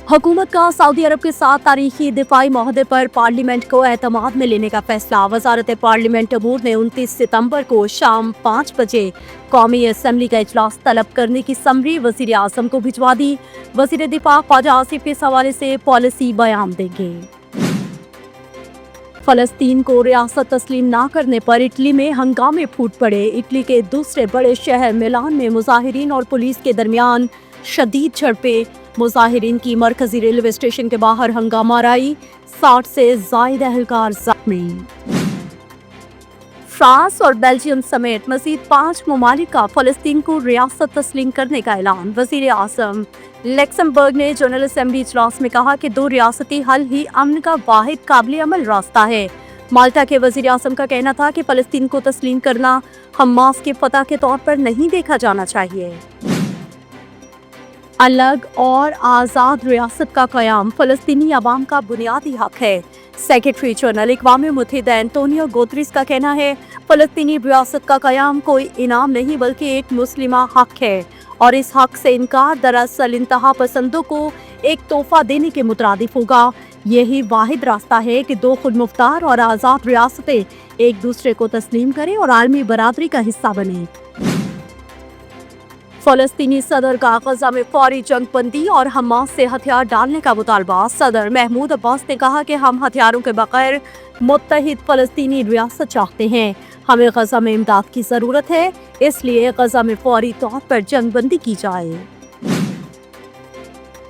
हुकूमत का सऊदी अरब के साथ तारीखी दिफाई माहदे पर पार्लियामेंट को एतमाद में लेने का फैसला। वजारत पार्लियामेंट अमूर ने 29 सितंबर को शाम 5 बजे कौमी असम्बली का इजलास तलब करने की समरी वजीर आजम को भिजवा दी। वजीर दिफा ख्वाजा आसिफ के हवाले से पॉलिसी बयान देंगे। फलस्तीन को रियासत तस्लीम न करने पर इटली में हंगामे फूट पड़े। इटली के दूसरे बड़े शहर मिलान में मुजाहिरीन और पुलिस के दरमियान शदीद झड़पें। मुजाहिरीन की मरकजी रेलवे स्टेशन के बाहर हंगामा राई, 60 से जायद एहलकार जख्मी। फ्रांस और बेल्जियम समेत मजीद 5 ममालिक का फलस्तीन को रियासत तस्लीम करने का ऐलान। वजीर आजम लक्समबर्ग ने जनरल असेंबली इजलास में कहा कि 2 रियासती हल ही अमन का वाहिद काबिल अमल रास्ता है। माल्टा के वजीर आजम का कहना था कि फलस्तीन को तस्लीम करना हमास के फतह के तौर पर नहीं देखा जाना चाहिए। अलग और आज़ाद रियासत का क़याम फ़लस्तीनी अवाम का बुनियादी हक है। सेक्रेटरी जनरल अक़वाम मुत्तहिदा एंटोनियो गुतरेस का कहना है, फ़लस्तीनी रियासत का क़याम कोई इनाम नहीं बल्कि एक मुस्लिमा हक है और इस हक से इनकार दरअसल इंतहा पसंदों को एक तोहफा देने के मुतरादिफ होगा। यही वाहिद रास्ता है कि 2 खुद मुख्तार और आज़ाद रियासतें एक दूसरे को तस्लीम करें और आलमी बरादरी का हिस्सा बने। फ़लस्तीनी सदर का गजा में फौरी जंग बंदी और हमास से हथियार डालने का मुतालबा। सदर महमूद अब्बास ने कहा कि हम हथियारों के बगैर मुत्तहिद फ़लस्तीनी रियासत चाहते हैं। हमें गजा में इमदाद की ज़रूरत है, इसलिए गजा में फौरी तौर पर जंग बंदी की जाए।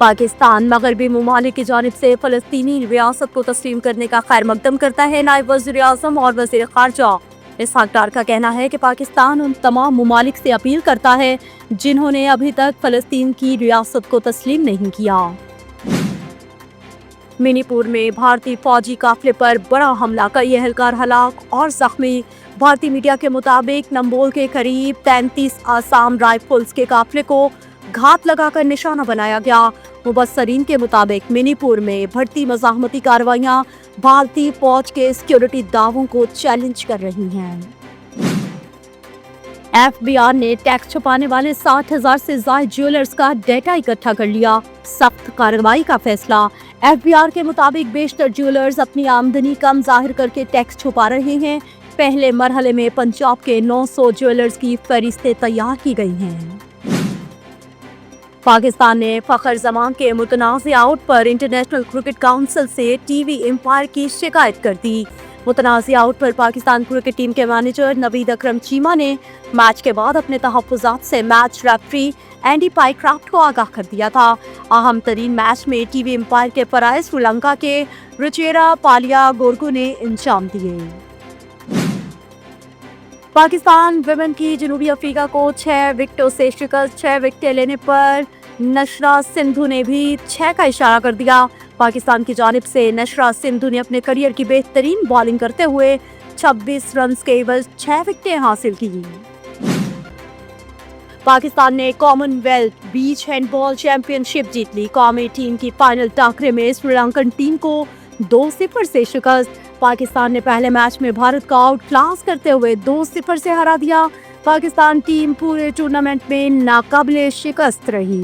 पाकिस्तान मगरबी ममालिक की जानिब से फ़लस्तीनी रियासत को तस्लीम करने का खैर मकदम करता है। नायब वज़ीर आज़म और वज़ीर ख़ारजा इसहाक डार का कहना है कि पाकिस्तान उन तमाम ममालिक से अपील करता है जिन्होंने अभी तक फ़लस्तीन की रियासत को तस्लीम नहीं किया। मणिपुर में भारतीय फौजी काफिले पर बड़ा हमला, कई एहलकार हलाक और जख्मी। भारतीय मीडिया के मुताबिक नंबोल के करीब 33 आसाम राइफल्स के काफिले को घात लगाकर निशाना बनाया गया। मुबस्सरीन के मुताबिक मणिपुर में बढ़ती मज़ाहमती कार्रवाइयाँ भारतीय फौज के सिक्योरिटी दावों को चैलेंज कर रही हैं। FBI ने टैक्स छुपाने वाले 60,000 से ज्यादा ज्वेलर्स का डेटा इकट्ठा कर लिया, सख्त कार्रवाई का फैसला। FBI के मुताबिक बेशतर ज्वेलर्स अपनी आमदनी कम जाहिर करके टैक्स छुपा रहे हैं। पहले मरहले में पंजाब के 900 ज्वेलर्स की फहरिस्तें तैयार की गई हैं। पाकिस्तान ने फ़खर जमान के मुतनाज़ आउट पर इंटरनेशनल क्रिकेट काउंसिल से टीवी एम्पायर की शिकायत कर दी। मुतनाज़ आउट पर पाकिस्तान क्रिकेट टीम के मैनेजर नवीद अकरम चीमा ने मैच के बाद अपने तहफ़्फ़ुज़ात से मैच रेफरी एंडी पाइक्राफ्ट को आगाह कर दिया था। अहम तरीन मैच में टीवी एम्पायर के फ़राइज़ श्रीलंका के रुचेरा पालिया गोर्गो ने अंजाम दिए। पाकिस्तान विमेन की जनूबी अफ्रीका को 6 विकेटों से शिकस्त। 6 विकेटें लेने पर नशरा सिंधु ने भी 6 का इशारा कर दिया। पाकिस्तान की जानिब से नशरा सिंधु ने अपने करियर की बेहतरीन बॉलिंग करते हुए 26 रन के एवज 6 विकेटें हासिल की। पाकिस्तान ने कॉमनवेल्थ बीच हैंडबॉल चैंपियनशिप जीत ली। कौमी टीम की फाइनल टाकरे में श्रीलंकन टीम को 2-0 से शिकस्त। पाकिस्तान ने पहले मैच में भारत को आउट क्लास करते हुए 2-0 से हरा दिया। पाकिस्तान टीम पूरे टूर्नामेंट में नाकाबिले शिकस्त रही।